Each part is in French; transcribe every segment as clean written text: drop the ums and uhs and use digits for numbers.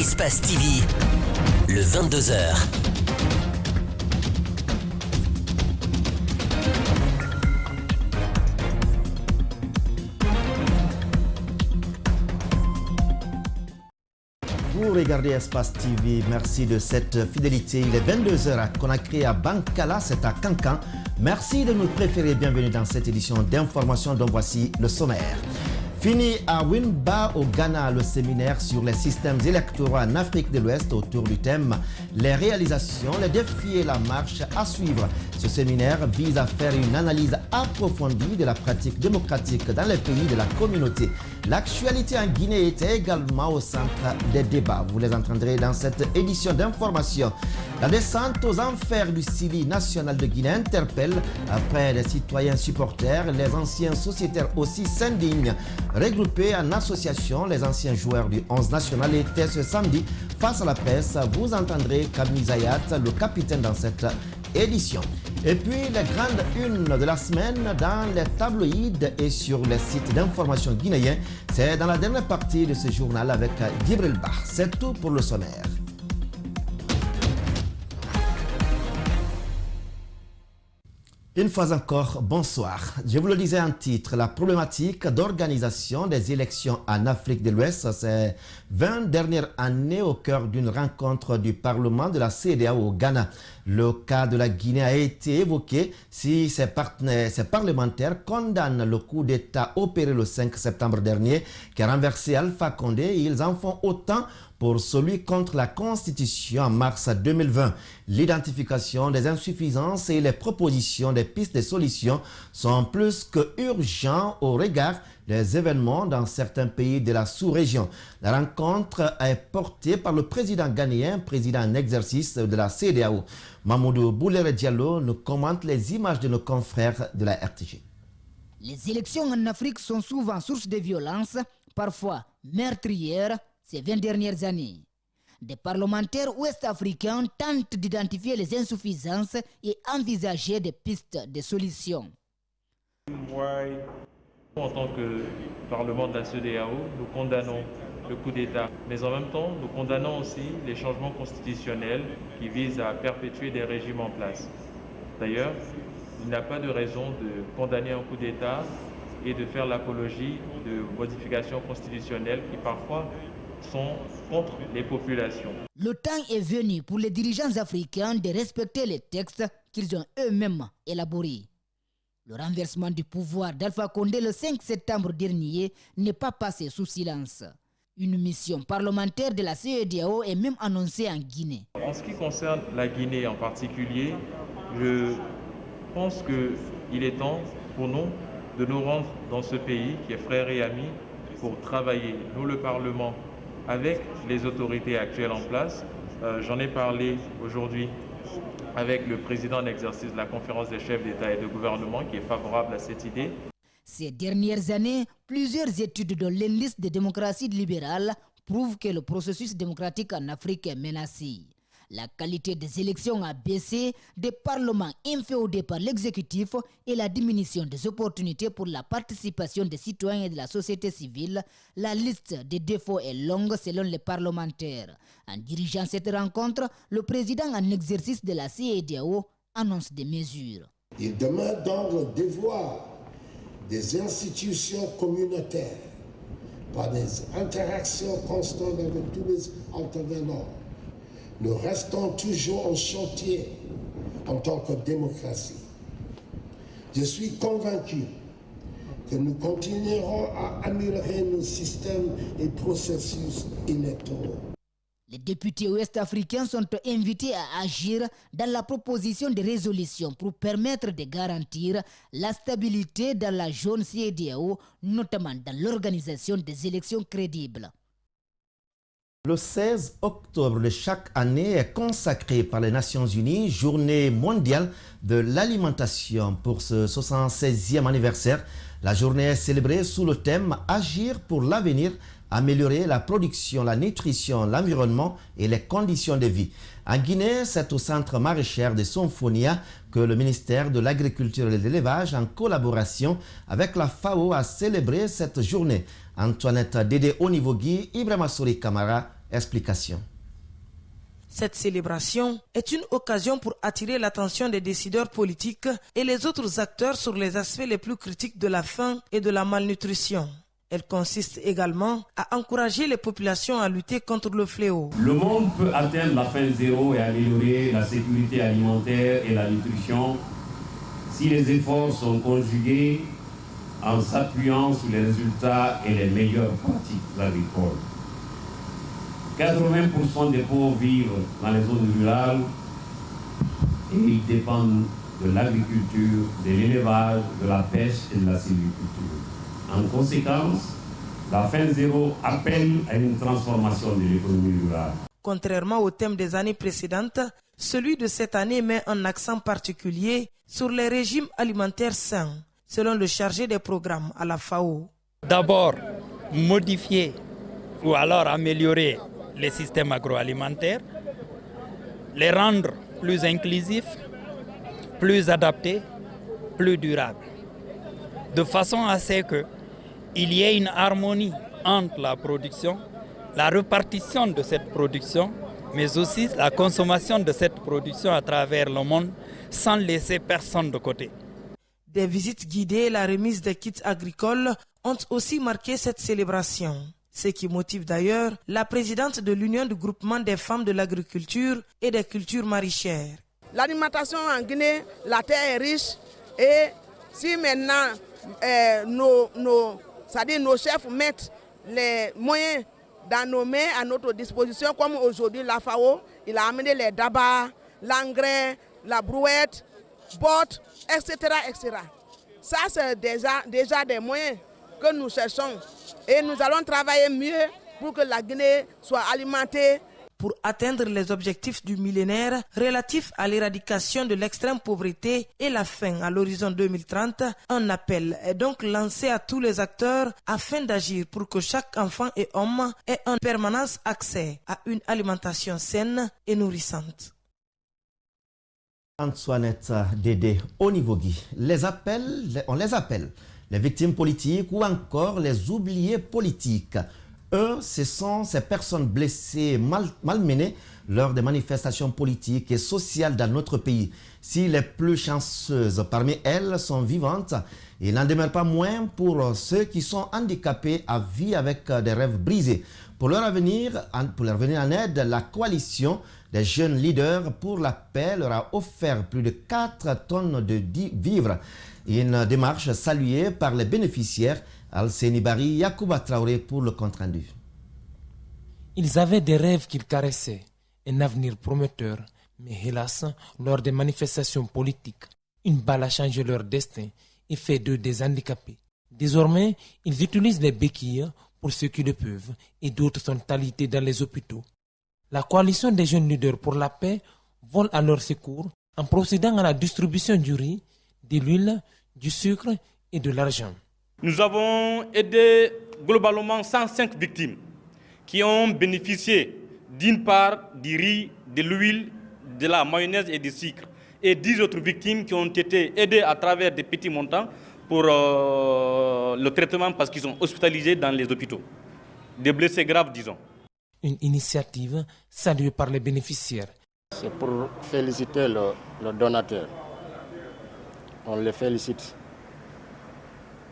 Espace TV, le 22h. Vous regardez Espace TV, merci de cette fidélité. Il est 22h à Conakry, à Bankala, c'est à Kankan. Merci de nous préférer. Bienvenue dans cette édition d'information dont voici le sommaire. Fini à Wimba au Ghana, le séminaire sur les systèmes électoraux en Afrique de l'Ouest autour du thème « Les réalisations, les défis et la marche à suivre ». Ce séminaire vise à faire une analyse approfondie de la pratique démocratique dans les pays de la communauté. L'actualité en Guinée était également au centre des débats. Vous les entendrez dans cette édition d'information. La descente aux enfers du Sili national de Guinée interpelle après les citoyens supporters, les anciens sociétaires aussi s'indignent. Regroupés en association, les anciens joueurs du 11 national étaient ce samedi face à la presse. Vous entendrez Camille Zayat, le capitaine dans cette édition. Et puis les grandes unes de la semaine dans les tabloïds et sur les sites d'information guinéens. C'est dans la dernière partie de ce journal avec Djibril Bah. C'est tout pour le sommaire. Une fois encore, bonsoir. Je vous le disais en titre, la problématique d'organisation des élections en Afrique de l'Ouest, ces 20 dernières années au cœur d'une rencontre du Parlement de la CEDEAO au Ghana. Le cas de la Guinée a été évoqué si ses parlementaires condamnent le coup d'État opéré le 5 septembre dernier qui a renversé Alpha Condé. Ils en font autant pour celui contre la Constitution en mars 2020. L'identification des insuffisances et les propositions des pistes de solutions sont plus que urgents au regard des événements dans certains pays de la sous-région. La rencontre est portée par le président ghanéen, président en exercice de la CEDEAO. Mamoudou Boulere Diallo nous commente les images de nos confrères de la RTG. Les élections en Afrique sont souvent source de violence, parfois meurtrières, ces 20 dernières années. Des parlementaires ouest-africains tentent d'identifier les insuffisances et envisager des pistes de solutions. En tant que Parlement de la CEDEAO, nous condamnons le coup d'État, mais en même temps, nous condamnons aussi les changements constitutionnels qui visent à perpétuer des régimes en place. D'ailleurs, il n'y a pas de raison de condamner un coup d'État et de faire l'apologie de modifications constitutionnelles qui parfois sont contre les populations. Le temps est venu pour les dirigeants africains de respecter les textes qu'ils ont eux-mêmes élaborés. Le renversement du pouvoir d'Alpha Condé le 5 septembre dernier n'est pas passé sous silence. Une mission parlementaire de la CEDEAO est même annoncée en Guinée. En ce qui concerne la Guinée en particulier, je pense qu'il est temps pour nous de nous rendre dans ce pays qui est frère et ami pour travailler, nous le Parlement, avec les autorités actuelles en place. J'en ai parlé aujourd'hui avec le président en exercice de la conférence des chefs d'État et de gouvernement qui est favorable à cette idée. Ces dernières années, plusieurs études de l'Indice de démocratie libérale prouvent que le processus démocratique en Afrique est menacé. La qualité des élections a baissé, des parlements inféodés par l'exécutif et la diminution des opportunités pour la participation des citoyens et de la société civile. La liste des défauts est longue selon les parlementaires. En dirigeant cette rencontre, le président en exercice de la CEDEAO annonce des mesures. Il demeure donc le devoir des institutions communautaires, par des interactions constantes avec tous les intervenants. Nous restons toujours en chantier en tant que démocratie. Je suis convaincu que nous continuerons à améliorer nos systèmes et processus électoraux. Les députés ouest-africains sont invités à agir dans la proposition de résolution pour permettre de garantir la stabilité dans la zone CEDEAO, notamment dans l'organisation des élections crédibles. Le 16 octobre de chaque année est consacré par les Nations Unies, Journée mondiale de l'alimentation. Pour ce 76e anniversaire, la journée est célébrée sous le thème « Agir pour l'avenir », améliorer la production, la nutrition, l'environnement et les conditions de vie. En Guinée, c'est au centre maraîcher de Sonfonia que le ministère de l'Agriculture et de l'Élevage, en collaboration avec la FAO, a célébré cette journée. Antoinette Dédé Onivogui, Ibrahima Souri Kamara Explication. Cette célébration est une occasion pour attirer l'attention des décideurs politiques et les autres acteurs sur les aspects les plus critiques de la faim et de la malnutrition. Elle consiste également à encourager les populations à lutter contre le fléau. Le monde peut atteindre la faim zéro et améliorer la sécurité alimentaire et la nutrition si les efforts sont conjugués en s'appuyant sur les résultats et les meilleures pratiques agricoles. 80% des pauvres vivent dans les zones rurales et ils dépendent de l'agriculture, de l'élevage, de la pêche et de la sylviculture. En conséquence, la faim zéro appelle à une transformation de l'économie rurale. Contrairement au thème des années précédentes, celui de cette année met un accent particulier sur les régimes alimentaires sains, selon le chargé des programmes à la FAO. D'abord, modifier ou alors améliorer les systèmes agroalimentaires, les rendre plus inclusifs, plus adaptés, plus durables, de façon à ce qu'il y ait une harmonie entre la production, la répartition de cette production, mais aussi la consommation de cette production à travers le monde sans laisser personne de côté. Des visites guidées et la remise des kits agricoles ont aussi marqué cette célébration. Ce qui motive d'ailleurs la présidente de l'Union du groupement des femmes de l'agriculture et des cultures maraîchères. L'alimentation en Guinée, la terre est riche et si maintenant nos chefs mettent les moyens dans nos mains à notre disposition, comme aujourd'hui la FAO, il a amené les dabas, l'engrais, la brouette, bottes, etc., etc. Ça, c'est déjà des moyens que nous cherchons. Et nous allons travailler mieux pour que la Guinée soit alimentée. Pour atteindre les objectifs du millénaire relatifs à l'éradication de l'extrême pauvreté et la faim à l'horizon 2030, un appel est donc lancé à tous les acteurs afin d'agir pour que chaque enfant et homme ait en permanence accès à une alimentation saine et nourrissante. Antoinette Dédé Onivogui, on les appelle les victimes politiques ou encore les oubliés politiques. Eux, ce sont ces personnes blessées, malmenées lors des manifestations politiques et sociales dans notre pays. Si les plus chanceuses parmi elles sont vivantes, il n'en demeure pas moins pour ceux qui sont handicapés à vie avec des rêves brisés. Pour leur venir en aide, la coalition des jeunes leaders pour la paix leur a offert plus de 4 tonnes de vivres. Une démarche saluée par les bénéficiaires. Al-Seni Bari, Yacouba Traoré pour le compte-rendu. Ils avaient des rêves qu'ils caressaient, un avenir prometteur, mais hélas, lors des manifestations politiques, une balle a changé leur destin et fait d'eux des handicapés. Désormais, ils utilisent les béquilles pour ceux qui le peuvent et d'autres sont alités dans les hôpitaux. La coalition des jeunes leaders pour la paix vole à leur secours en procédant à la distribution du riz, de l'huile, du sucre et de l'argent. Nous avons aidé globalement 105 victimes qui ont bénéficié d'une part du riz, de l'huile, de la mayonnaise et du sucre. Et 10 autres victimes qui ont été aidées à travers des petits montants pour le traitement parce qu'ils sont hospitalisés dans les hôpitaux. Des blessés graves, disons. Une initiative saluée par les bénéficiaires. C'est pour féliciter le donateur. On le félicite.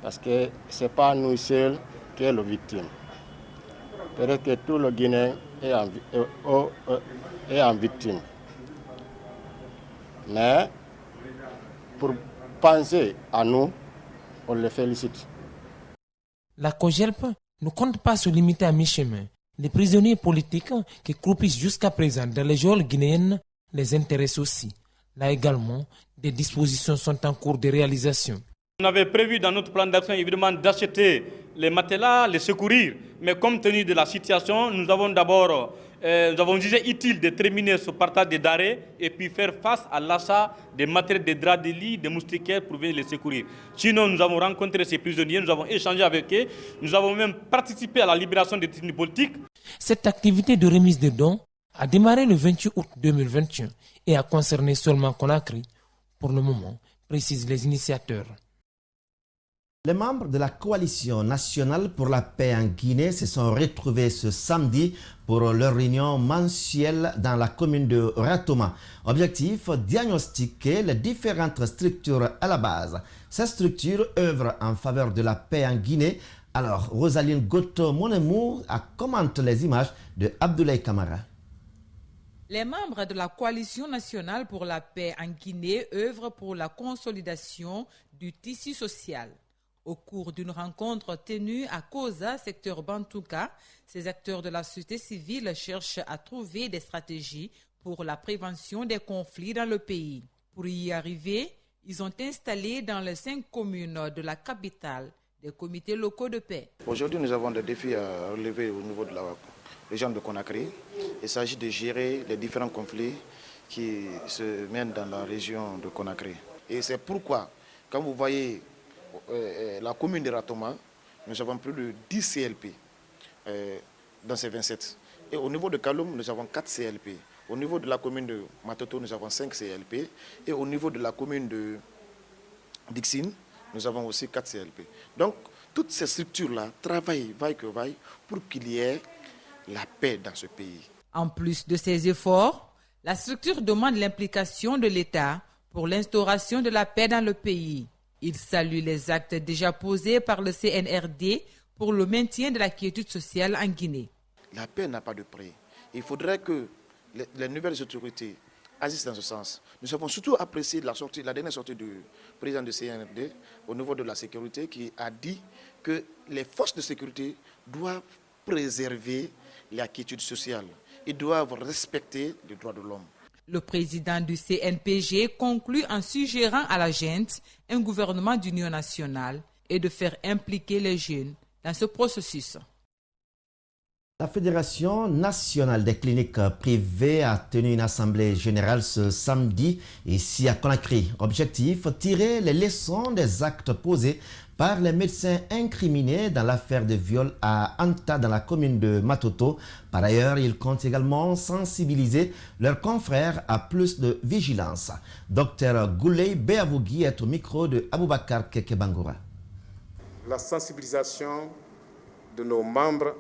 Parce que ce n'est pas nous seuls qui sommes les victimes. Peut-être que tout le Guinéen est en victime. Mais pour penser à nous, on les félicite. La COGELP ne compte pas se limiter à mi-chemin. Les prisonniers politiques qui croupissent jusqu'à présent dans les geôles guinéennes les intéressent aussi. Là également, des dispositions sont en cours de réalisation. On avait prévu dans notre plan d'action évidemment d'acheter les matelas, les secourir. Mais compte tenu de la situation, nous avons jugé utile de terminer ce partage des denrées et puis faire face à l'achat des matériels, des draps de lit, des moustiquaires pour venir les secourir. Sinon, nous avons rencontré ces prisonniers, nous avons échangé avec eux, nous avons même participé à la libération des détenus politiques. Cette activité de remise de dons a démarré le 28 août 2021 et a concerné seulement Conakry. Pour le moment, précisent les initiateurs. Les membres de la Coalition nationale pour la paix en Guinée se sont retrouvés ce samedi pour leur réunion mensuelle dans la commune de Ratoma. Objectif, diagnostiquer les différentes structures à la base. Ces structures œuvrent en faveur de la paix en Guinée. Alors, Rosaline Goto-Monemou commente les images de Abdoulaye Kamara. Les membres de la Coalition nationale pour la paix en Guinée œuvrent pour la consolidation du tissu social. Au cours d'une rencontre tenue à Koza, secteur Bantouka, ces acteurs de la société civile cherchent à trouver des stratégies pour la prévention des conflits dans le pays. Pour y arriver, ils ont installé dans les 5 communes de la capitale des comités locaux de paix. Aujourd'hui, nous avons des défis à relever au niveau de la région de Conakry. Il s'agit de gérer les différents conflits qui se mènent dans la région de Conakry. Et c'est pourquoi, quand vous voyez la commune de Ratoma, nous avons plus de 10 CLP dans ces 27. Et au niveau de Kaloum, nous avons 4 CLP. Au niveau de la commune de Matoto, nous avons 5 CLP. Et au niveau de la commune de Dixine, nous avons aussi 4 CLP. Donc, toutes ces structures-là travaillent, vaille que vaille, pour qu'il y ait la paix dans ce pays. En plus de ces efforts, la structure demande l'implication de l'État pour l'instauration de la paix dans le pays. Il salue les actes déjà posés par le CNRD pour le maintien de la quiétude sociale en Guinée. La paix n'a pas de prix. Il faudrait que les nouvelles autorités agissent dans ce sens. Nous avons surtout apprécié la dernière sortie du président du CNRD au niveau de la sécurité qui a dit que les forces de sécurité doivent préserver la quiétude sociale. Ils doivent respecter les droits de l'homme. Le président du CNPG conclut en suggérant à la junte un gouvernement d'union nationale et de faire impliquer les jeunes dans ce processus. La Fédération nationale des cliniques privées a tenu une assemblée générale ce samedi ici à Conakry. Objectif, tirer les leçons des actes posés par les médecins incriminés dans l'affaire de viol à Anta dans la commune de Matoto. Par ailleurs, ils comptent également sensibiliser leurs confrères à plus de vigilance. Dr Gouley Beavougui est au micro de Aboubakar Keke-Bangoura. La sensibilisation de nos membres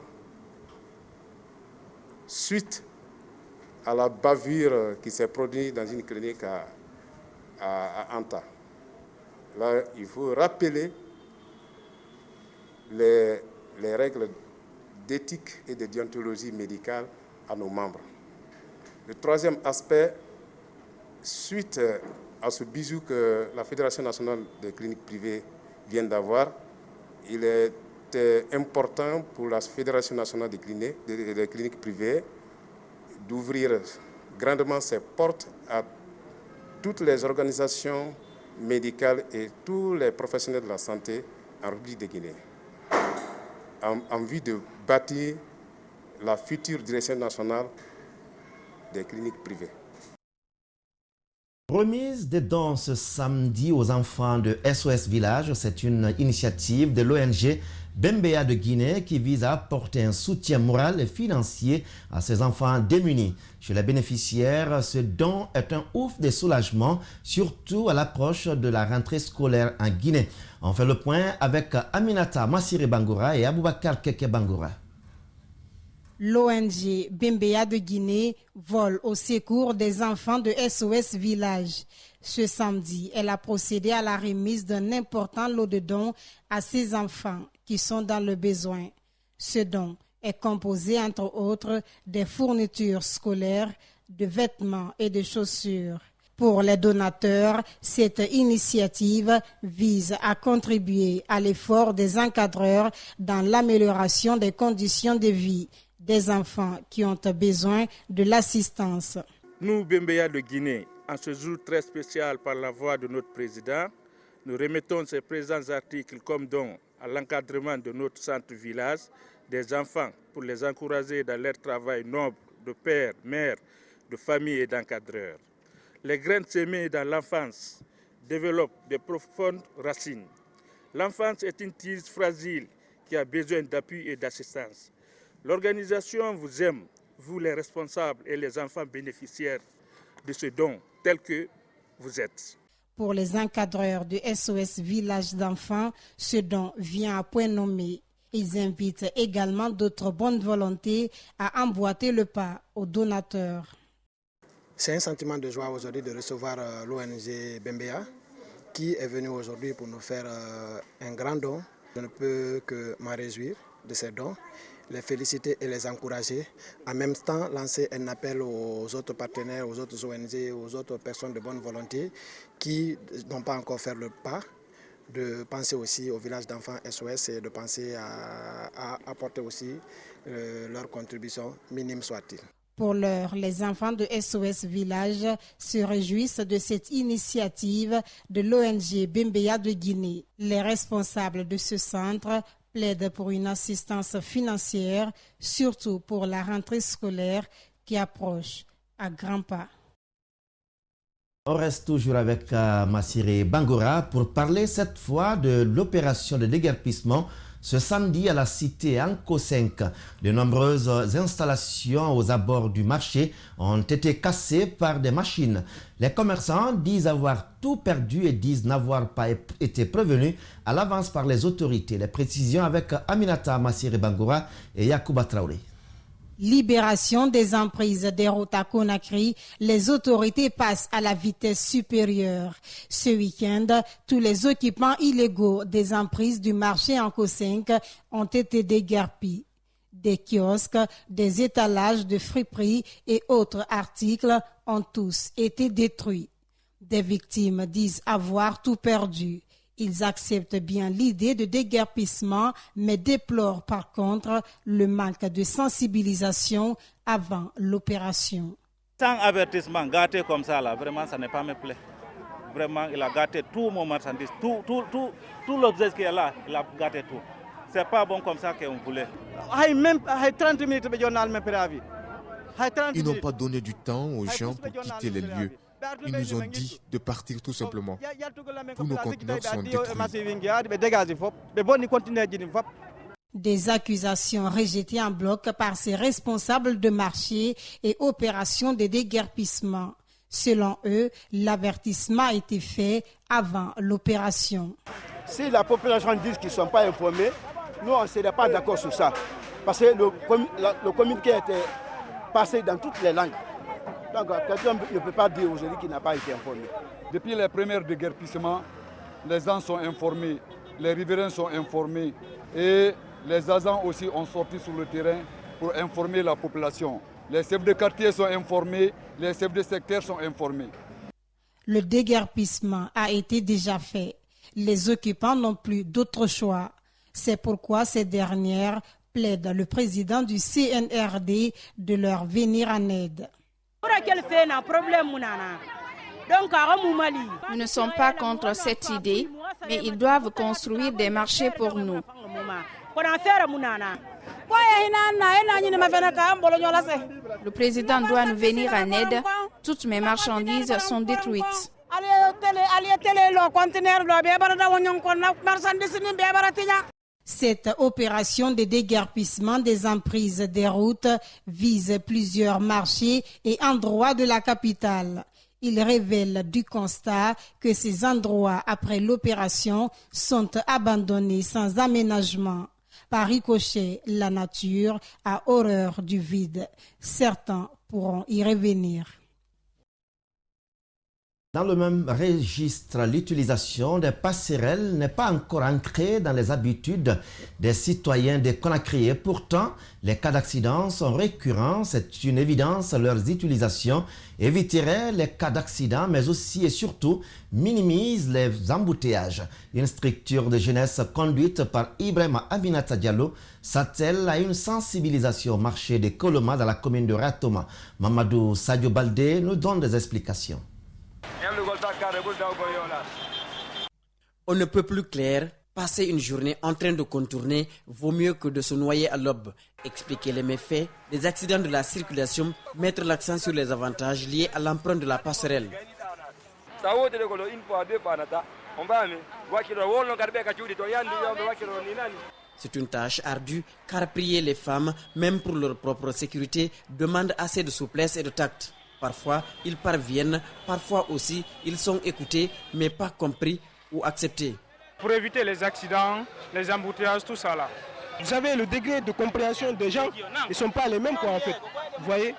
suite à la bavure qui s'est produite dans une clinique à Anta. Là, il faut rappeler les règles d'éthique et de déontologie médicale à nos membres. Le troisième aspect, suite à ce bisou que la Fédération nationale des cliniques privées vient d'avoir, il était important pour la Fédération nationale des cliniques privées d'ouvrir grandement ses portes à toutes les organisations médicales et tous les professionnels de la santé en République de Guinée, en vue de bâtir la future direction nationale des cliniques privées. Remise des dons ce samedi aux enfants de SOS Village, c'est une initiative de l'ONG Bembea de Guinée qui vise à apporter un soutien moral et financier à ces enfants démunis. Chez les bénéficiaires, ce don est un ouf de soulagement, surtout à l'approche de la rentrée scolaire en Guinée. On fait le point avec Aminata Massiri Bangoura et Aboubakar Keke Bangoura. L'ONG Bembea de Guinée vole au secours des enfants de SOS Village. Ce samedi, elle a procédé à la remise d'un important lot de dons à ces enfants qui sont dans le besoin. Ce don est composé, entre autres, des fournitures scolaires, de vêtements et de chaussures. Pour les donateurs, cette initiative vise à contribuer à l'effort des encadreurs dans l'amélioration des conditions de vie des enfants qui ont besoin de l'assistance. Nous, Bembea de Guinée, en ce jour très spécial par la voix de notre président, nous remettons ces présents articles comme don à l'encadrement de notre centre village des enfants pour les encourager dans leur travail noble de père, mère, de famille et d'encadreurs. Les graines semées dans l'enfance développent de profondes racines. L'enfance est une tige fragile qui a besoin d'appui et d'assistance. L'organisation vous aime, vous les responsables et les enfants bénéficiaires de ce don tel que vous êtes. Pour les encadreurs de SOS Village d'enfants, ce don vient à point nommé. Ils invitent également d'autres bonnes volontés à emboîter le pas aux donateurs. C'est un sentiment de joie aujourd'hui de recevoir l'ONG Bembea qui est venu aujourd'hui pour nous faire un grand don. Je ne peux que m'en réjouir de ces dons, les féliciter et les encourager. En même temps, lancer un appel aux autres partenaires, aux autres ONG, aux autres personnes de bonne volonté qui n'ont pas encore fait le pas, de penser aussi au village d'enfants SOS et de penser à apporter aussi leur contribution, minime soit-il. Pour l'heure, les enfants de SOS Village se réjouissent de cette initiative de l'ONG Bembea de Guinée. Les responsables de ce centre plaident pour une assistance financière, surtout pour la rentrée scolaire qui approche à grands pas. On reste toujours avec Massiré Bangura pour parler cette fois de l'opération de déguerpissement ce samedi à la cité Anko 5. De nombreuses installations aux abords du marché ont été cassées par des machines. Les commerçants disent avoir tout perdu et disent n'avoir pas été prévenus à l'avance par les autorités. Les précisions avec Aminata Massiré Bangura et Yacouba Traoré. Libération des emprises des routes à Conakry, les autorités passent à la vitesse supérieure. Ce week-end, tous les occupants illégaux des emprises du marché Anko 5 ont été déguerpis. Des kiosques, des étalages de friperies et autres articles ont tous été détruits. Des victimes disent avoir tout perdu. Ils acceptent bien l'idée de déguerpissement, mais déplorent par contre le manque de sensibilisation avant l'opération. Sans avertissement gâté comme ça, là, vraiment, ça n'est pas me plaît. Vraiment, il a gâté tout mon marchandise, tout l'objet qui est là, il a gâté tout. C'est pas bon comme ça qu'on voulait. Ils n'ont pas donné du temps aux gens pour quitter les lieux. Ils nous ont dit de partir tout simplement. Tous nos conteneurs sont détruits. Des accusations rejetées en bloc par ces responsables de marché et opérations de déguerpissement. Selon eux, l'avertissement a été fait avant l'opération. Si la population dit qu'ils ne sont pas informés, nous on ne serait pas d'accord sur ça. Parce que le communiqué a été passé dans toutes les langues. Donc, quelqu'un ne peut pas dire aujourd'hui qu'il n'a pas été informé. Depuis les premiers déguerpissements, les gens sont informés, les riverains sont informés et les agents aussi ont sorti sur le terrain pour informer la population. Les chefs de quartier sont informés, les chefs de secteur sont informés. Le déguerpissement a été déjà fait. Les occupants n'ont plus d'autre choix. C'est pourquoi ces dernières plaident le président du CNRD de leur venir en aide. Nous ne sommes pas contre cette idée, mais ils doivent construire des marchés pour nous. Le président doit nous venir en aide. Toutes mes marchandises sont détruites. Cette opération de déguerpissement des emprises des routes vise plusieurs marchés et endroits de la capitale. Il révèle du constat que ces endroits, après l'opération, sont abandonnés sans aménagement. Par ricochet, la nature a horreur du vide. Certains pourront y revenir. Dans le même registre, l'utilisation des passerelles n'est pas encore ancrée dans les habitudes des citoyens de Conakry. Et pourtant, les cas d'accident sont récurrents. C'est une évidence. Leurs utilisations éviteraient les cas d'accident, mais aussi et surtout minimisent les embouteillages. Une structure de jeunesse conduite par Ibrahima Aminata Diallo s'attelle à une sensibilisation au marché de Koloma dans la commune de Ratoma. Mamadou Sadio Baldé nous donne des explications. On ne peut plus clair, passer une journée en train de contourner vaut mieux que de se noyer à l'aube. Expliquer les méfaits des accidents de la circulation, mettre l'accent sur les avantages liés à l'empreinte de la passerelle. C'est une tâche ardue car prier les femmes, même pour leur propre sécurité, demande assez de souplesse et de tact. Parfois, ils parviennent, parfois aussi, ils sont écoutés, mais pas compris ou acceptés. Pour éviter les accidents, les embouteillages, tout ça là. Vous savez, le degré de compréhension des gens, ils ne sont pas les mêmes quoi en fait. Vous voyez?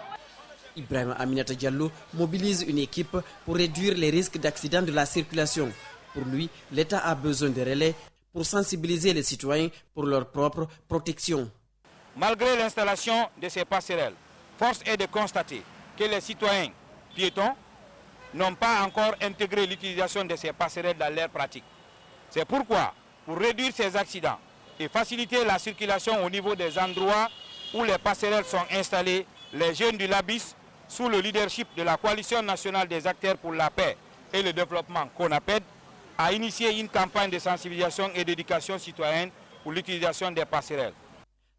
Ibrahim Aminata Diallo mobilise une équipe pour réduire les risques d'accidents de la circulation. Pour lui, l'État a besoin de relais pour sensibiliser les citoyens pour leur propre protection. Malgré l'installation de ces passerelles, force est de constater que les citoyens piétons n'ont pas encore intégré l'utilisation de ces passerelles dans leur pratique. C'est pourquoi, pour réduire ces accidents et faciliter la circulation au niveau des endroits où les passerelles sont installées, les jeunes du LABIS, sous le leadership de la Coalition nationale des acteurs pour la paix et le développement CONAPED, a initié une campagne de sensibilisation et d'éducation citoyenne pour l'utilisation des passerelles.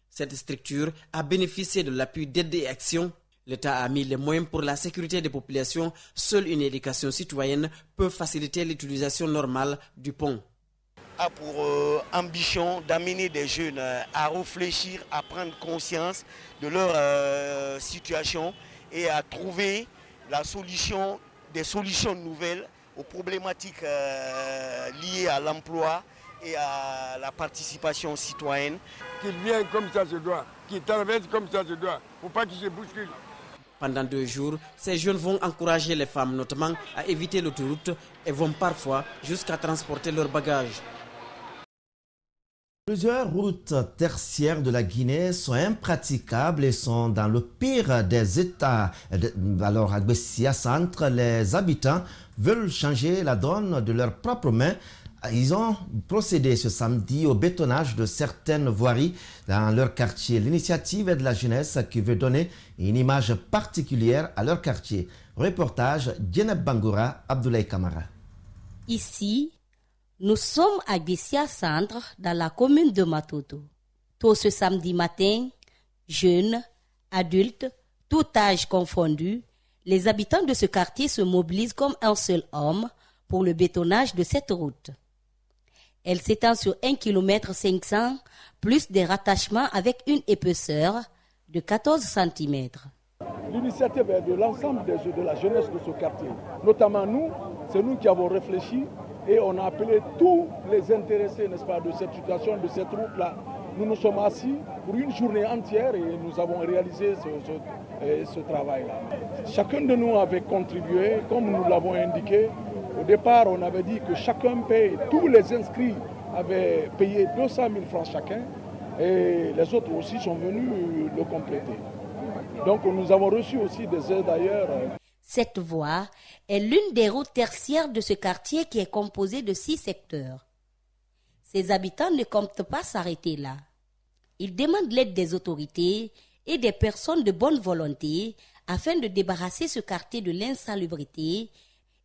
Cette structure a bénéficié de l'appui d'Aide et Action. L'État a mis les moyens pour la sécurité des populations. Seule une éducation citoyenne peut faciliter l'utilisation normale du pont. A pour ambition d'amener des jeunes à réfléchir, à prendre conscience de leur situation et à trouver des solutions nouvelles aux problématiques liées à l'emploi et à la participation citoyenne. Qu'ils viennent comme ça se doit, qu'ils traversent comme ça se doit, il ne faut pas qu'ils se bousculent. Pendant 2 jours, ces jeunes vont encourager les femmes notamment à éviter l'autoroute et vont parfois jusqu'à transporter leurs bagages. Plusieurs routes tertiaires de la Guinée sont impraticables et sont dans le pire des états. Alors à Bessia Centre, les habitants veulent changer la donne de leurs propres mains. Ils ont procédé ce samedi au bétonnage de certaines voiries dans leur quartier. L'initiative est de la jeunesse qui veut donner une image particulière à leur quartier. Reportage Djeneb Bangoura, Abdoulaye Kamara. Ici, nous sommes à Bessia Centre, dans la commune de Matoto. Tôt ce samedi matin, jeunes, adultes, tout âge confondu, les habitants de ce quartier se mobilisent comme un seul homme pour le bétonnage de cette route. Elle s'étend sur 1,5 km, plus des rattachements avec une épaisseur de 14 cm. L'initiative est de l'ensemble de la jeunesse de ce quartier. Notamment nous, c'est nous qui avons réfléchi et on a appelé tous les intéressés, n'est-ce pas, de cette situation, de cette route-là. Nous nous sommes assis pour une journée entière et nous avons réalisé ce travail-là. Chacun de nous avait contribué, comme nous l'avons indiqué. Au départ, on avait dit que chacun paye, tous les inscrits avaient payé 200 000 francs chacun et les autres aussi sont venus le compléter. Donc nous avons reçu aussi des aides ailleurs. Cette voie est l'une des routes tertiaires de ce quartier qui est composé de 6 secteurs. Ses habitants ne comptent pas s'arrêter là. Ils demandent l'aide des autorités et des personnes de bonne volonté afin de débarrasser ce quartier de l'insalubrité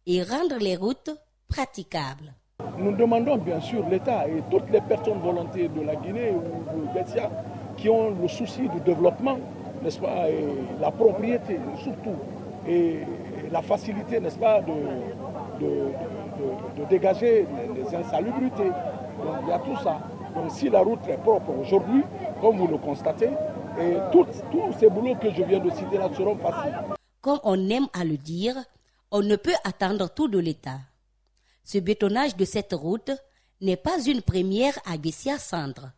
et rendre les routes praticables. Nous demandons bien sûr l'État et toutes les personnes volontaires de la Guinée ou de Bessia qui ont le souci du développement, n'est-ce pas, et la propriété surtout, et la facilité, n'est-ce pas, de dégager les insalubrités. Donc il y a tout ça. Donc si la route est propre aujourd'hui, comme vous le constatez, et tous ces boulots que je viens de citer là seront faciles. Comme on aime à le dire, on ne peut attendre tout de l'État. Ce bétonnage de cette route n'est pas une première à Bessia Centre.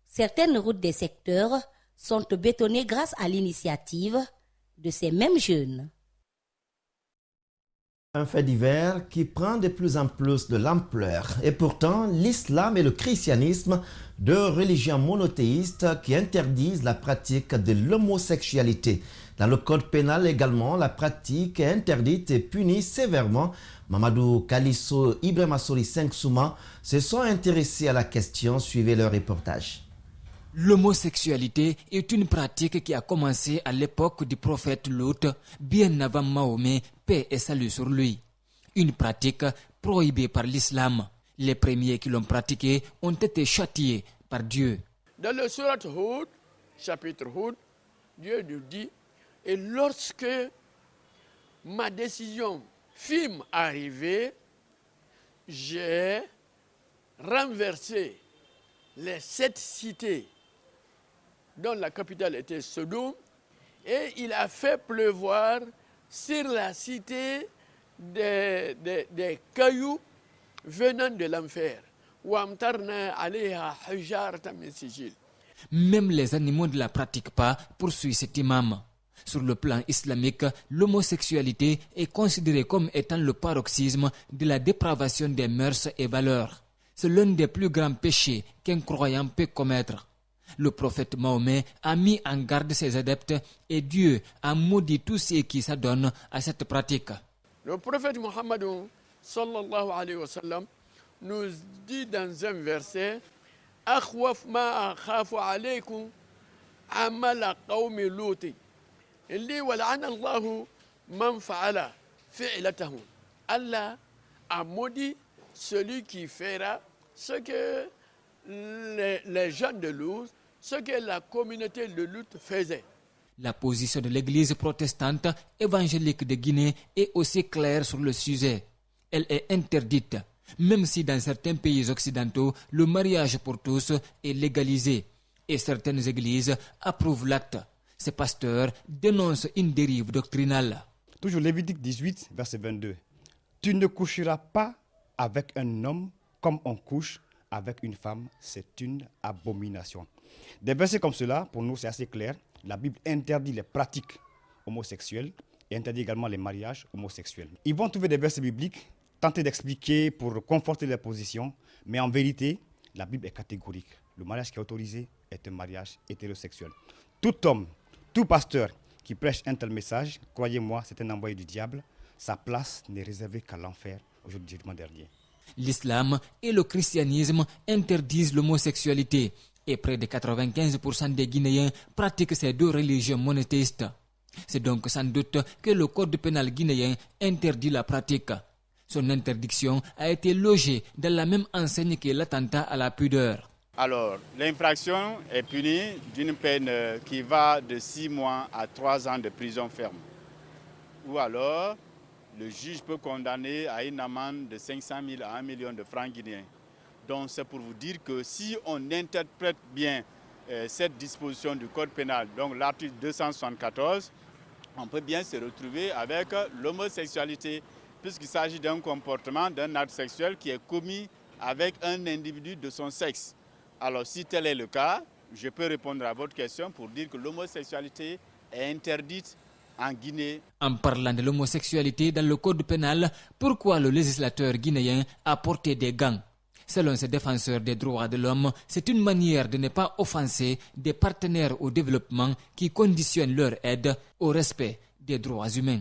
Certaines routes des secteurs sont bétonnées grâce à l'initiative de ces mêmes jeunes. Un fait divers qui prend de plus en plus de l'ampleur. Et pourtant, l'islam et le christianisme, deux religions monothéistes qui interdisent la pratique de l'homosexualité. Dans le code pénal également, la pratique est interdite et punie sévèrement. Mamadou Kalisso, Ibrahima Sori Souma se sont intéressés à la question. Suivez leur reportage. L'homosexualité est une pratique qui a commencé à l'époque du prophète Lot, bien avant Mahomet, paix et salut sur lui. Une pratique prohibée par l'islam. Les premiers qui l'ont pratiquée ont été châtiés par Dieu. Dans le surat Hud, chapitre Hud, Dieu nous dit, et lorsque ma décision fut arrivée, j'ai renversé les 7 cités dont la capitale était Sodome, et il a fait pleuvoir sur la cité des cailloux venant de l'enfer. Même les animaux ne la pratiquent pas, poursuit cet imam. Sur le plan islamique, l'homosexualité est considérée comme étant le paroxysme de la dépravation des mœurs et valeurs. C'est l'un des plus grands péchés qu'un croyant peut commettre. Le prophète Mahomet a mis en garde ses adeptes et Dieu a maudit tous ceux qui s'adonnent à cette pratique. Le prophète Mohammed sallallahu alayhi wa sallam nous dit dans un verset akhwaf ma akhafu alaykum amala qawmi lut illi wal'ana Allah man fa'ala fi'latahu. Allah a maudit celui qui fera ce que les gens de Lut, ce que la communauté de Lut faisait. La position de l'église protestante évangélique de Guinée est aussi claire sur le sujet. Elle est interdite, même si dans certains pays occidentaux, le mariage pour tous est légalisé et certaines églises approuvent l'acte. Ces pasteurs dénoncent une dérive doctrinale. Toujours Lévitique 18, verset 22. Tu ne coucheras pas avec un homme comme on couche avec une femme, c'est une abomination. Des versets comme cela, pour nous, c'est assez clair. La Bible interdit les pratiques homosexuelles et interdit également les mariages homosexuels. Ils vont trouver des versets bibliques, tenter d'expliquer pour conforter leur position, mais en vérité, la Bible est catégorique. Le mariage qui est autorisé est un mariage hétérosexuel. Tout homme, tout pasteur qui prêche un tel message, croyez-moi, c'est un envoyé du diable. Sa place n'est réservée qu'à l'enfer au jour du jugement dernier. L'islam et le christianisme interdisent l'homosexualité et près de 95% des Guinéens pratiquent ces deux religions monothéistes. C'est donc sans doute que le code pénal guinéen interdit la pratique. Son interdiction a été logée dans la même enseigne que l'attentat à la pudeur. Alors, l'infraction est punie d'une peine qui va de 6 mois à 3 ans de prison ferme. Ou alors, le juge peut condamner à une amende de 500 000 à 1 million de francs guinéens. Donc c'est pour vous dire que si on interprète bien cette disposition du code pénal, donc l'article 274, on peut bien se retrouver avec l'homosexualité, puisqu'il s'agit d'un comportement, d'un acte sexuel qui est commis avec un individu de son sexe. Alors si tel est le cas, je peux répondre à votre question pour dire que l'homosexualité est interdite en Guinée. En parlant de l'homosexualité dans le code pénal, pourquoi le législateur guinéen a porté des gants? Selon ces défenseurs des droits de l'homme, c'est une manière de ne pas offenser des partenaires au développement qui conditionnent leur aide au respect des droits humains.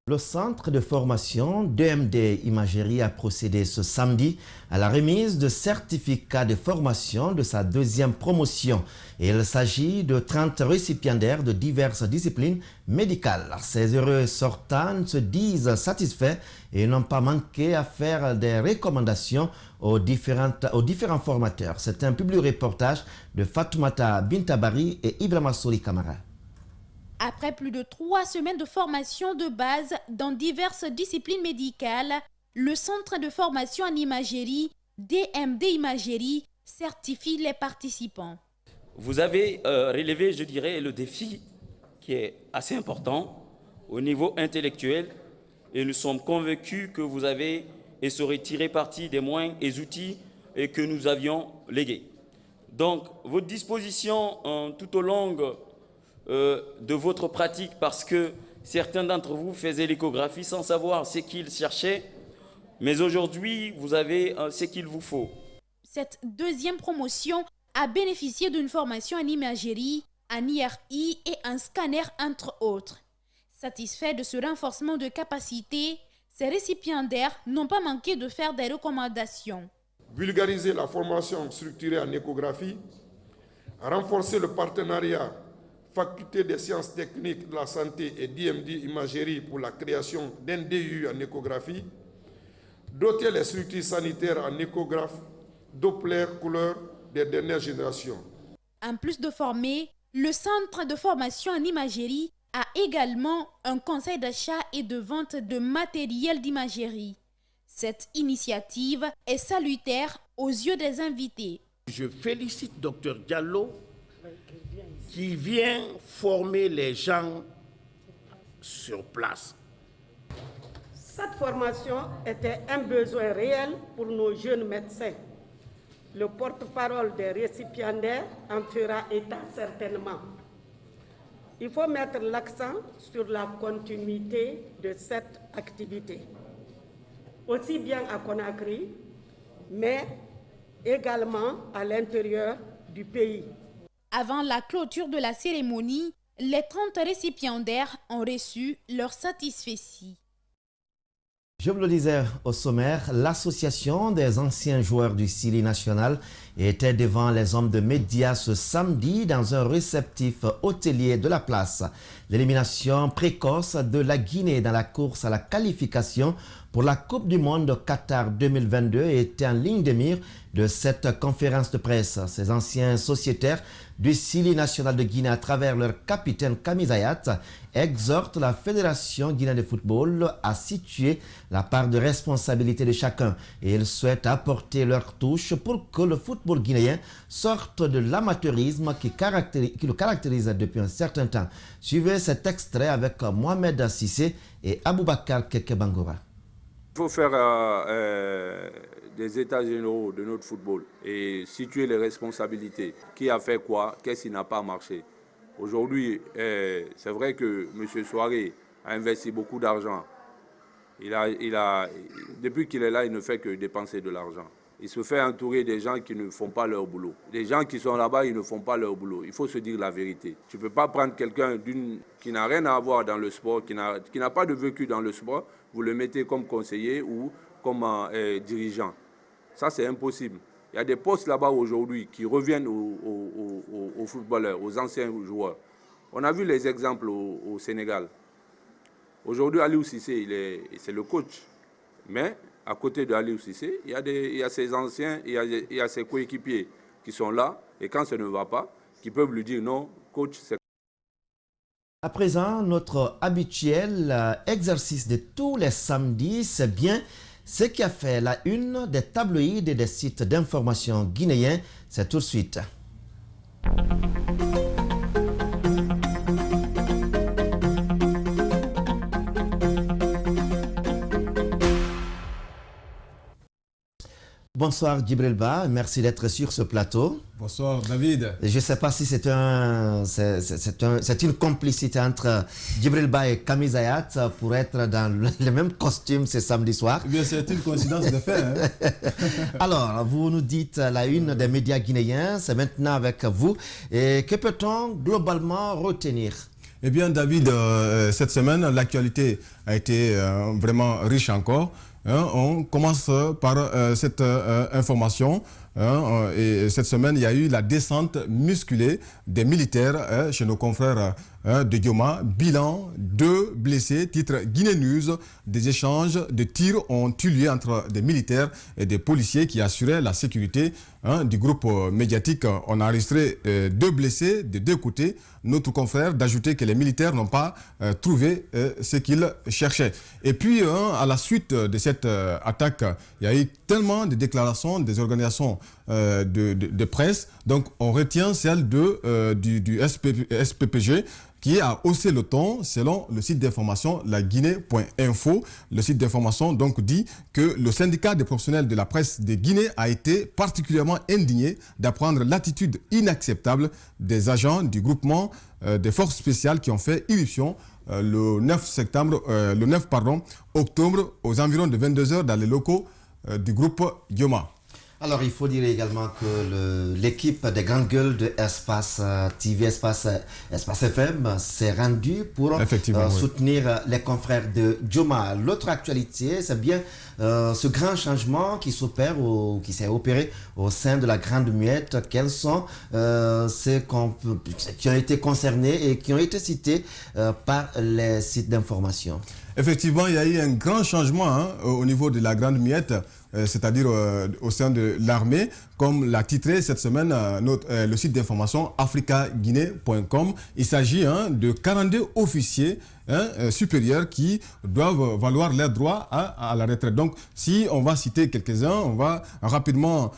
Le centre de formation d'EMD Imagerie a procédé ce samedi à la remise de certificats de formation de sa deuxième promotion. Et il s'agit de 30 récipiendaires de diverses disciplines médicales. Ces heureux sortants se disent satisfaits et n'ont pas manqué à faire des recommandations aux différents formateurs. C'est un public reportage de Fatoumata Bintabari et Ibrahima Soli Kamara. Après plus de 3 semaines de formation de base dans diverses disciplines médicales, le centre de formation en imagerie, DMD Imagerie, certifie les participants. Vous avez relevé, je dirais, le défi qui est assez important au niveau intellectuel et nous sommes convaincus que vous avez et saurez tirer parti des moyens et outils que nous avions légués. Donc, votre disposition tout au long de votre pratique, parce que certains d'entre vous faisaient l'échographie sans savoir ce qu'ils cherchaient, mais aujourd'hui, vous avez ce qu'il vous faut. Cette deuxième promotion a bénéficié d'une formation en imagerie, en IRI et en scanner, entre autres. Satisfaits de ce renforcement de capacité, ces récipiendaires n'ont pas manqué de faire des recommandations. Vulgariser la formation structurée en échographie, renforcer le partenariat Faculté des sciences techniques de la santé et DMD Imagerie pour la création d'un DU en échographie, doter les structures sanitaires en échographe, Doppler couleur des dernières générations. En plus de former, le centre de formation en imagerie a également un conseil d'achat et de vente de matériel d'imagerie. Cette initiative est salutaire aux yeux des invités. Je félicite Dr Diallo qui vient former les gens sur place. Cette formation était un besoin réel pour nos jeunes médecins. Le porte-parole des récipiendaires en fera état certainement. Il faut mettre l'accent sur la continuité de cette activité, aussi bien à Conakry, mais également à l'intérieur du pays. Avant la clôture de la cérémonie, les 30 récipiendaires ont reçu leur satisfecit. Je vous le disais au sommaire, l'association des anciens joueurs du Sili national était devant les hommes de médias ce samedi dans un réceptif hôtelier de la place. L'élimination précoce de la Guinée dans la course à la qualification pour la Coupe du Monde Qatar 2022 était en ligne de mire de cette conférence de presse. Ces anciens sociétaires du Sili national de Guinée, à travers leur capitaine Kamizayat, exhortent la Fédération guinéenne de football à situer la part de responsabilité de chacun. Et ils souhaitent apporter leur touche pour que le football guinéen sorte de l'amateurisme qui le caractérise depuis un certain temps. Suivez cet extrait avec Mohamed Sissé et Aboubakar Kekebangora. Il faut faire des états généraux de notre football et situer les responsabilités. Qui a fait quoi? Qu'est-ce qui n'a pas marché? Aujourd'hui, c'est vrai que M. Souaré a investi beaucoup d'argent. Depuis qu'il est là, il ne fait que dépenser de l'argent. Il se fait entourer des gens qui ne font pas leur boulot. Les gens qui sont là-bas, ils ne font pas leur boulot. Il faut se dire la vérité. Tu ne peux pas prendre quelqu'un qui n'a rien à avoir dans le sport, qui n'a pas de vécu dans le sport, vous le mettez comme conseiller ou comme dirigeant. Ça, c'est impossible. Il y a des postes là-bas aujourd'hui qui reviennent aux footballeurs, aux anciens joueurs. On a vu les exemples au Sénégal. Aujourd'hui, Aliou Cissé, c'est le coach. Mais à côté de Aliou Cissé, il y a ses anciens, il y a ses coéquipiers qui sont là. Et quand ça ne va pas, qui peuvent lui dire non, coach, c'est... À présent, notre habituel exercice de tous les samedis, c'est bien ce qui a fait la une des tabloïds et des sites d'information guinéens. C'est tout de suite. Bonsoir Djibril Ba, merci d'être sur ce plateau. Bonsoir David. Je ne sais pas si c'est une complicité entre Djibril Ba et Kamizayat pour être dans le même costume ce samedi soir. Eh bien, c'est une coïncidence de fait. Hein? Alors, vous nous dites la une des médias guinéens, c'est maintenant avec vous. Et que peut-on globalement retenir? Eh bien David, cette semaine, l'actualité a été vraiment riche encore. On commence par cette information. Et cette semaine, il y a eu la descente musculée des militaires chez nos confrères de Dioma. Bilan, 2 blessés. Titre Guinée News. Des échanges de tirs ont eu lieu entre des militaires et des policiers qui assuraient la sécurité du groupe médiatique. On a enregistré 2 blessés de 2 côtés. Notre confrère d'ajouter que les militaires n'ont pas trouvé ce qu'ils cherchaient. Et puis, à la suite de cette attaque, il y a eu tellement de déclarations des organisations de presse. Donc, on retient celle du SPPG qui a haussé le ton selon le site d'information laguinée.info. Le site d'information donc dit que le syndicat des professionnels de la presse de Guinée a été particulièrement indigné d'apprendre l'attitude inacceptable des agents du groupement des forces spéciales qui ont fait irruption le 9 octobre aux environs de 22 h dans les locaux du groupe Dioma. Alors, il faut dire également que l'équipe des grandes gueules de Espace TV, Espace FM s'est rendue pour soutenir les confrères de Dioma. L'autre actualité, c'est bien ce grand changement qui s'opère ou qui s'est opéré au sein de la Grande Muette. Quels sont ceux qui ont été concernés et qui ont été cités par les sites d'information? Effectivement, il y a eu un grand changement au niveau de la Grande Muette, c'est-à-dire au sein de l'armée, comme l'a titré cette semaine le site d'information africaguinée.com. Il s'agit de 42 officiers supérieurs qui doivent valoir leurs droits à la retraite. Donc, si on va citer quelques-uns, on va rapidement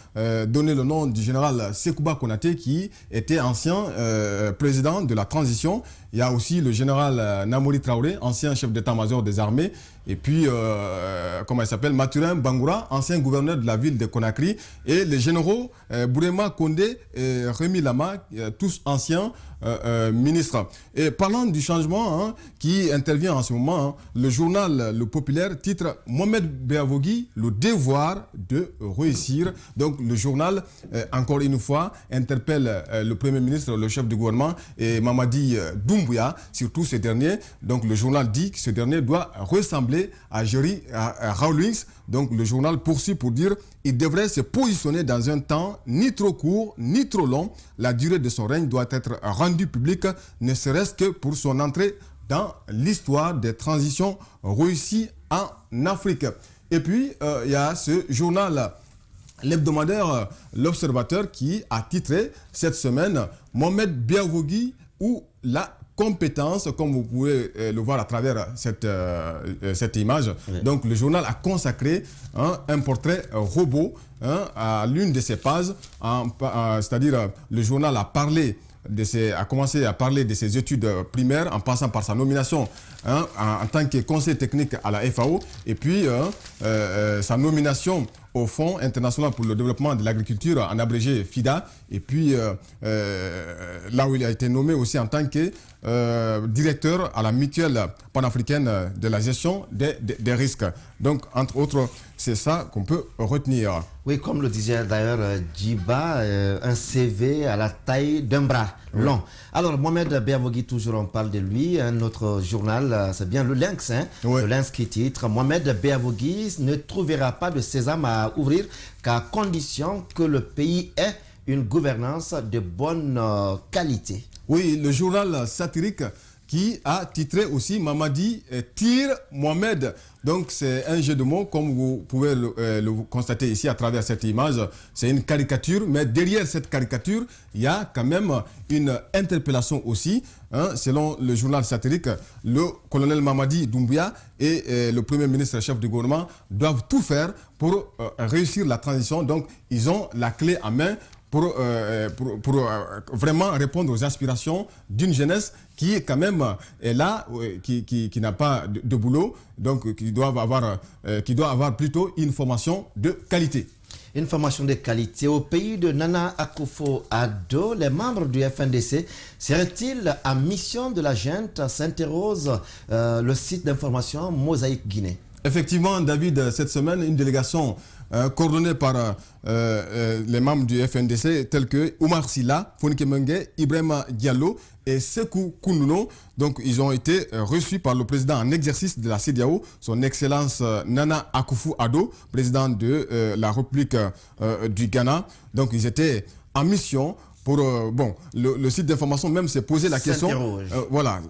donner le nom du général Sekouba Konaté, qui était ancien président de la transition. Il y a aussi le général Namori Traoré, ancien chef d'état-major des armées. Et puis, comment il s'appelle, Mathurin Bangoura, ancien gouverneur de la ville de Conakry. Et les généraux Bourema Kondé et Rémi Lama, tous anciens ministres. Et parlant du changement qui intervient en ce moment, le journal Le Populaire titre Mohamed Beavogui, le devoir de réussir. Donc le journal, encore une fois, interpelle le Premier ministre, le chef du gouvernement et Mamadi Doumbouya, surtout ce dernier. Donc le journal dit que ce dernier doit ressembler à Jerry Rawlings. Donc le journal poursuit pour dire qu'il devrait se positionner dans un temps ni trop court ni trop long. La durée de son règne doit être rendue publique, ne serait-ce que pour son entrée dans l'histoire des transitions réussies en Afrique. Et puis, il y a ce journal, l'hebdomadaire L'Observateur, qui a titré cette semaine « Mohamed Beavogui ou la compétence », comme vous pouvez le voir à travers cette image. Oui. Donc, le journal a consacré un portrait robot à l'une de ses pages, c'est-à-dire le journal a commencé à parler de ses études primaires en passant par sa nomination en tant que conseiller technique à la FAO et puis sa nomination au Fonds international pour le développement de l'agriculture, en abrégé FIDA, et puis là où il a été nommé aussi en tant que directeur à la mutuelle panafricaine de la gestion des risques. Donc, entre autres, c'est ça qu'on peut retenir. Oui, comme le disait d'ailleurs Djiba, un CV à la taille d'un bras long. Alors, Mohamed Beavogui, toujours on parle de lui, un autre journal, c'est bien le Lynx, le Lynx qui titre « Mohamed Beavogui ne trouvera pas de sésame à ouvrir qu'à condition que le pays ait une gouvernance de bonne qualité ». Oui, le journal satirique qui a titré aussi Mamadi tire Mohamed. Donc c'est un jeu de mots, comme vous pouvez le constater ici à travers cette image. C'est une caricature, mais derrière cette caricature, il y a quand même une interpellation aussi. Selon le journal satirique, le colonel Mamadi Doumbouya et le Premier ministre chef du gouvernement doivent tout faire pour réussir la transition. Donc ils ont la clé en main pour vraiment répondre aux aspirations d'une jeunesse qui quand même est là, qui n'a pas de boulot, donc qui doit avoir plutôt une formation de qualité. Une formation de qualité. Au pays de Nana Akufo-Addo, les membres du FNDC seraient-ils en mission de la junte, s'interroge le site d'information Mosaïque Guinée. Effectivement, David, cette semaine, une délégation coordonnée par les membres du FNDC tels que Oumar Silla, Fonike Mengue, Ibrahima Diallo et Sekou Koununo. Donc, ils ont été reçus par le président en exercice de la CEDEAO, son Excellence Nana Akufo-Addo, président de la République du Ghana. Donc, ils étaient en mission. Le site d'information même s'est posé la question.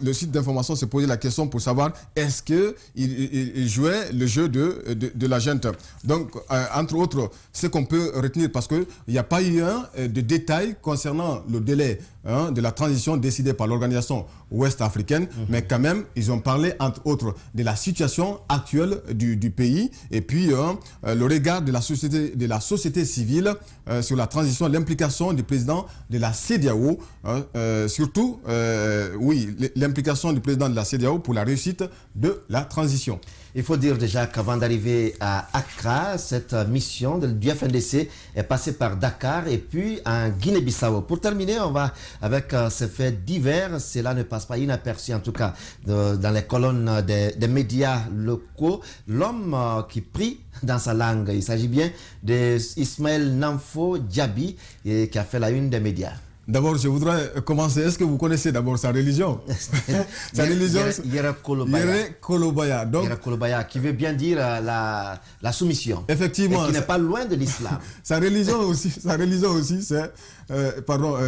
Le site d'information s'est posé la question pour savoir est-ce qu'il jouait le jeu de la junte. Donc, entre autres, ce qu'on peut retenir, parce qu'il n'y a pas eu de détails concernant le délai de la transition décidée par l'organisation ouest-africaine, mais quand même, ils ont parlé, entre autres, de la situation actuelle du pays et puis le regard de la société civile sur la transition, l'implication du président de la CEDEAO, surtout, l'implication du président de la CEDEAO pour la réussite de la transition. Il faut dire déjà qu'avant d'arriver à Accra, cette mission du FNDC est passée par Dakar et puis en Guinée-Bissau. Pour terminer, on va avec ces faits divers. Cela ne passe pas inaperçu, en tout cas, dans les colonnes des médias locaux. L'homme qui prie dans sa langue, il s'agit bien d'Ismaël Namfo Diaby, qui a fait la une des médias. D'abord, je voudrais commencer. Est-ce que vous connaissez d'abord sa religion? Sa religion, Yere Kolobaya. Donc, Yere Kolobaya, qui veut bien dire la soumission. Effectivement. Et qui n'est pas loin de l'islam. Sa religion aussi, c'est,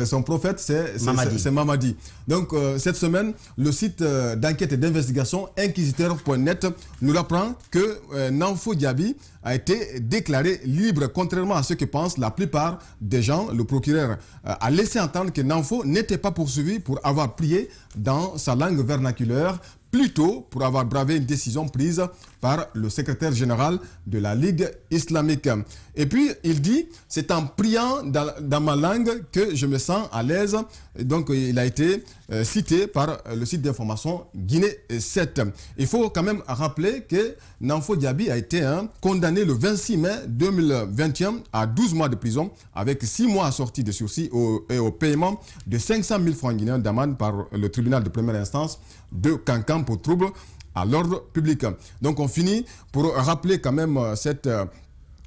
son prophète, c'est Mamadi. Donc, cette semaine, le site d'enquête et d'investigation inquisiteur.net nous apprend que Namfo Diaby a été déclaré libre, contrairement à ce que pensent la plupart des gens. Le procureur a laissé entendre que Namfo n'était pas poursuivi pour avoir prié dans sa langue vernaculaire plus tôt pour avoir bravé une décision prise par le secrétaire général de la Ligue islamique. Et puis, il dit, c'est en priant dans ma langue que je me sens à l'aise. Et donc, il a été cité par le site d'information Guinée 7. Il faut quand même rappeler que Nanfo Diaby a été condamné le 26 mai 2021 à 12 mois de prison avec 6 mois assortis de sursis et au paiement de 500 000 francs guinéens d'amende par le tribunal de première instance de Kankan pour trouble à l'ordre public. Donc on finit pour rappeler quand même cette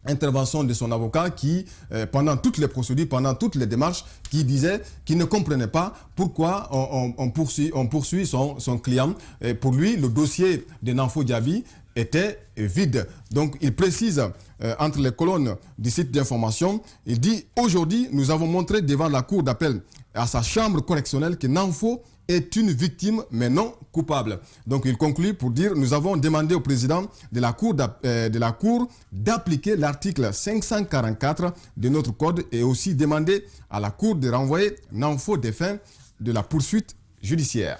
intervention de son avocat qui, pendant toutes les procédures, pendant toutes les démarches, qui disait qu'il ne comprenait pas pourquoi on poursuit son client. Et pour lui, le dossier de Nanfo Diaby était vide. Donc il précise entre les colonnes du site d'information, il dit « Aujourd'hui, nous avons montré devant la cour d'appel à sa chambre correctionnelle que Nanfo est une victime mais non coupable. » Donc il conclut pour dire « Nous avons demandé au président de la cour d'appliquer l'article 544 de notre code et aussi demandé à la cour de renvoyer Nanfo des fins de la poursuite judiciaire. »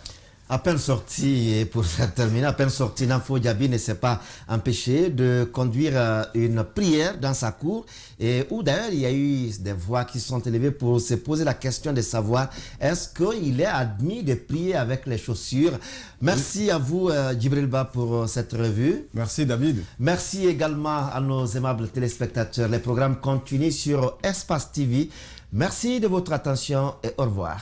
À peine sorti, et pour terminer, à peine sorti, Nanfo Diaby ne s'est pas empêché de conduire une prière dans sa cour, et où d'ailleurs il y a eu des voix qui sont élevées pour se poser la question de savoir est-ce qu'il est admis de prier avec les chaussures. Merci à vous, Djibril Ba, pour cette revue. Merci, David. Merci également à nos aimables téléspectateurs. Les programmes continuent sur Espace TV. Merci de votre attention et au revoir.